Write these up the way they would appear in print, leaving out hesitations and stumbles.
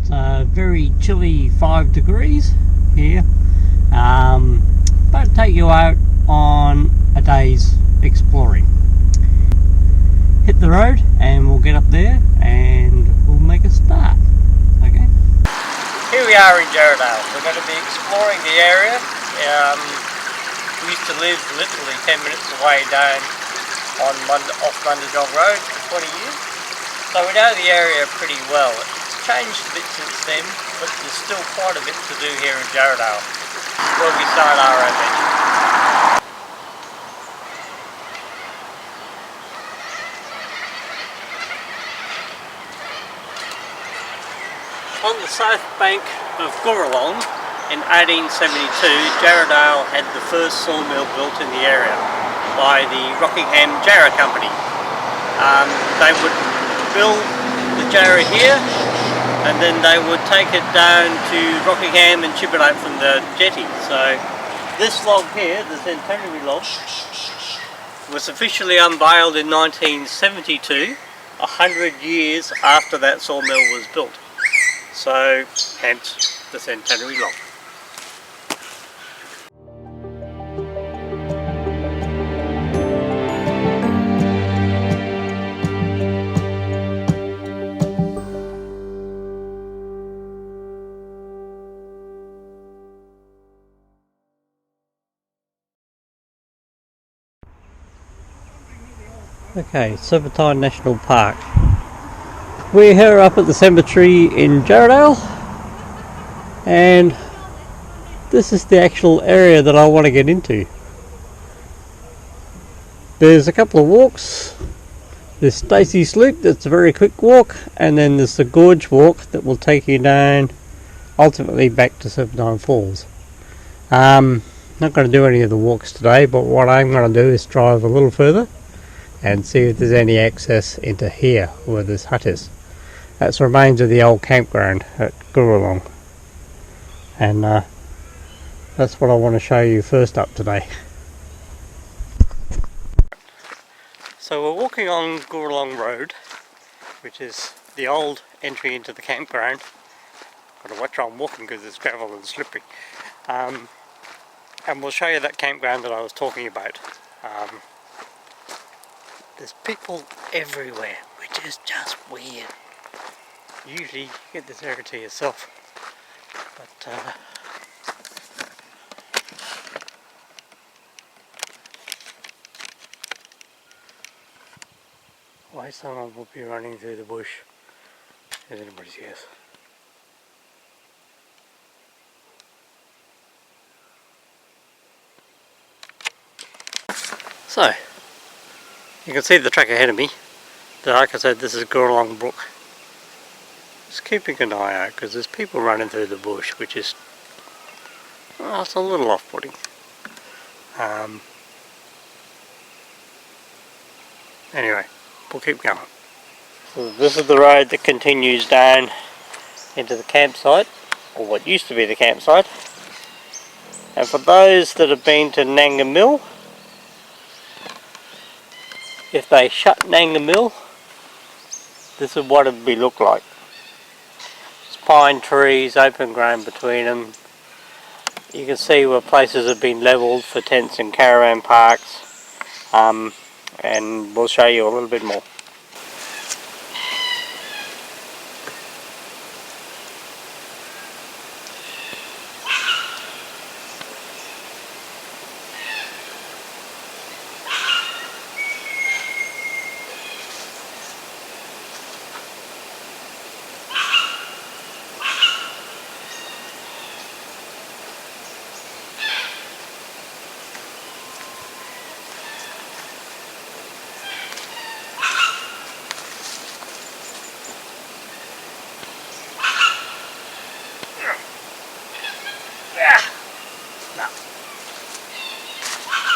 It's a very chilly 5 degrees here, but take you out on a day's exploring. Hit the road and we'll get up there and we'll make a start. Okay. Here we are in Jarrahdale. We're going to be exploring the area. We used to live literally 10 minutes away down on off Bandicoot Road for 20 years. So we know the area pretty well. It's changed a bit since then, but there's still quite a bit to do here in Jarrahdale, where we start our adventure. On the south bank of Gurralong in 1872, Jarrahdale had the first sawmill built in the area by the Rockingham Jarrah Company. They would build the jarrah here and then they would take it down to Rockingham and ship it out from the jetty. So this log here, the centenary log, was officially unveiled in 1972, 100 years after that sawmill was built. So, hence the centenary log. Okay, Serpentine National Park. We're here up at the cemetery in Jarrahdale, and this is the actual area that I want to get into. There's a couple of walks. There's Stacey's Sloop, that's a very quick walk, and then there's the Gorge Walk that will take you down ultimately back to Serpentine Falls. Not going to do any of the walks today, but what I'm going to do is drive a little further and see if there's any access into here where this hut is. That's remains of the old campground at Gurralong, and that's what I want to show you first up today. So we're walking on Gurralong Road, which is the old entry into the campground. Got to watch where I'm walking because it's gravel and slippery. And we'll show you that campground that I was talking about. There's people everywhere, which is just weird. Usually you get this area to yourself, but why someone will be running through the bush is anybody's guess. So, you can see the track ahead of me. Like I said, this is Gurralong Brook. Just keeping an eye out because there's people running through the bush, which is, well, it's a little off-putting. Anyway, we'll keep going. So this is the road that continues down into the campsite, or what used to be the campsite. And for those that have been to Nanga Mill, if they shut Nanga Mill, this is what it would look like. Pine trees, open ground between them. You can see where places have been levelled for tents and caravan parks, and we'll show you a little bit more.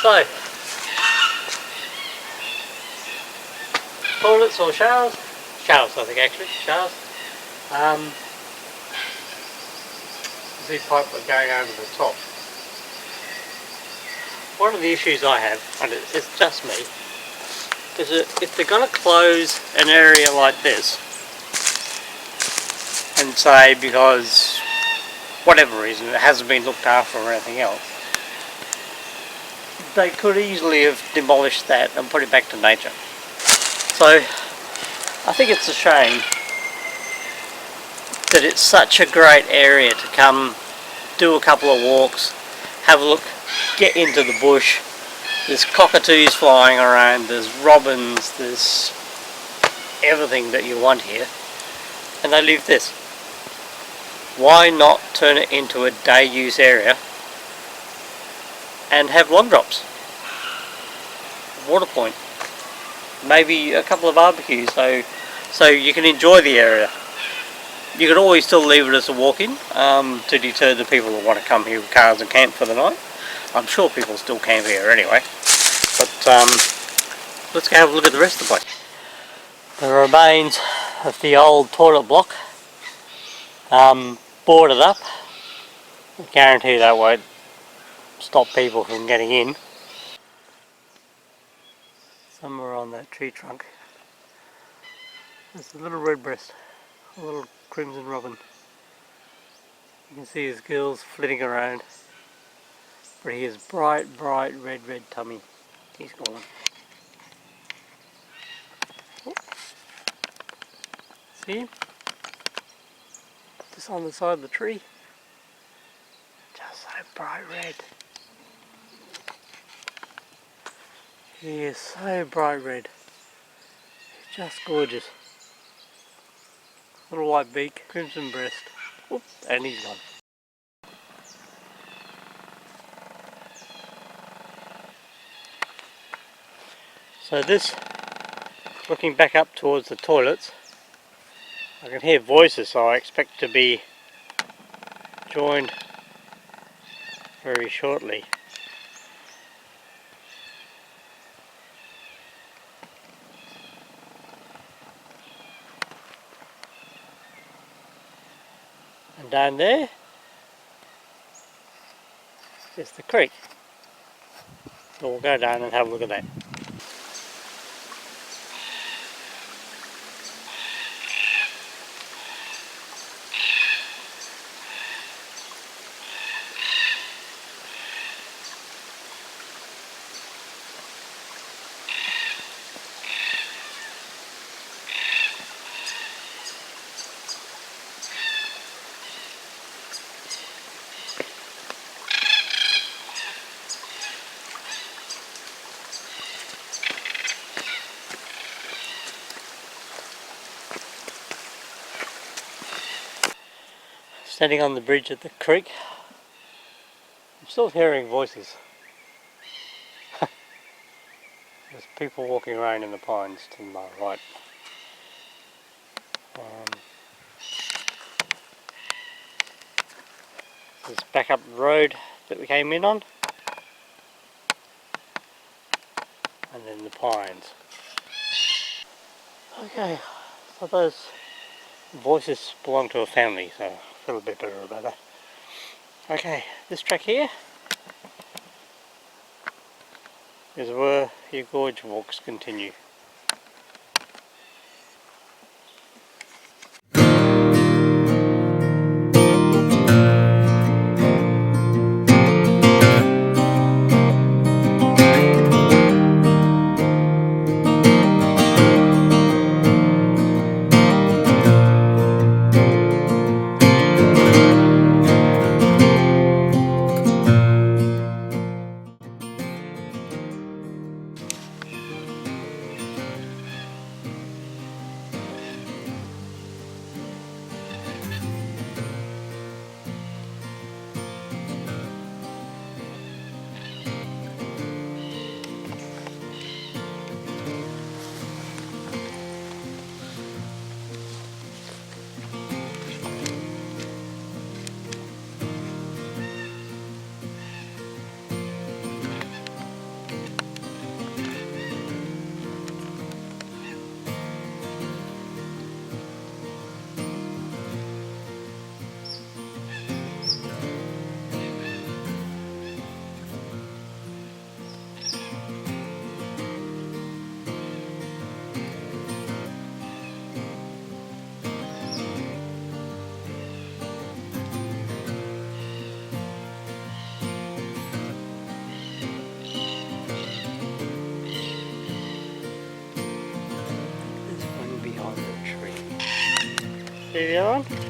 So, toilets or showers? Showers, I think actually, showers. See pipe going over the top. One of the issues I have, and it's just me, is that if they're going to close an area like this, and say because whatever reason it hasn't been looked after or anything else, they could easily have demolished that and put it back to nature. So I think it's a shame that it's such a great area to come do a couple of walks, have a look, get into the bush. There's cockatoos flying around, there's robins, there's everything that you want here, and they leave this. Why not turn it into a day use area and have lawn drops, water point, maybe a couple of barbecues so you can enjoy the area. You could always still leave it as a walk-in to deter the people that want to come here with cars and camp for the night. I'm sure people still camp here anyway, but let's go have a look at the rest of the place. The remains of the old toilet block, boarded up. I guarantee that won't stop people from getting in. Somewhere on that tree trunk there's a little redbreast, a little crimson robin. You can see his gills flitting around, but he has bright red tummy. He's gone. Oh. See him? Just on the side of the tree. Just so bright red. He is so bright red. He's just gorgeous. Little white beak, crimson breast. Whoop, and he's gone. So this, looking back up towards the toilets, I can hear voices, so I expect to be joined very shortly. And down there is the creek. So we'll go down and have a look at that. Standing on the bridge at the creek, I'm still hearing voices. There's people walking around in the pines to my right. This is back up the road that we came in on, and then the pines. Okay, so those voices belong to a family, so I feel a bit better about that. Okay, this track here is where your gorge walks continue. See the other one?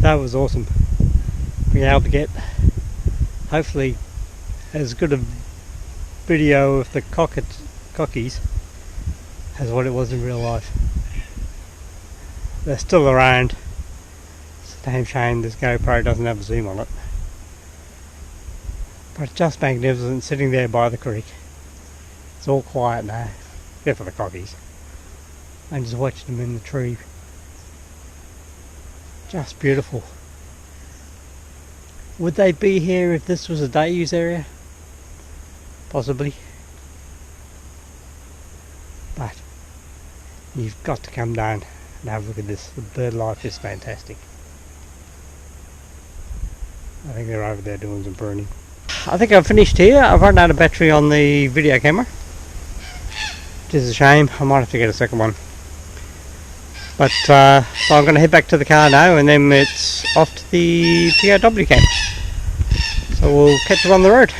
That was awesome. Being able to get hopefully as good a video of the cockies as what it was in real life. They're still around. It's a damn shame this GoPro doesn't have a zoom on it. But just magnificent sitting there by the creek. It's all quiet now, except for the cockies. And just watching them in the tree. Just beautiful. Would they be here if this was a day use area? Possibly. But you've got to come down and have a look at this. The bird life is fantastic. I think they're over there doing some pruning. I think I've finished here. I've run out of battery on the video camera, which is a shame. I might have to get a second one. But so I'm going to head back to the car now, and then it's off to the POW camp. So we'll catch you on the road.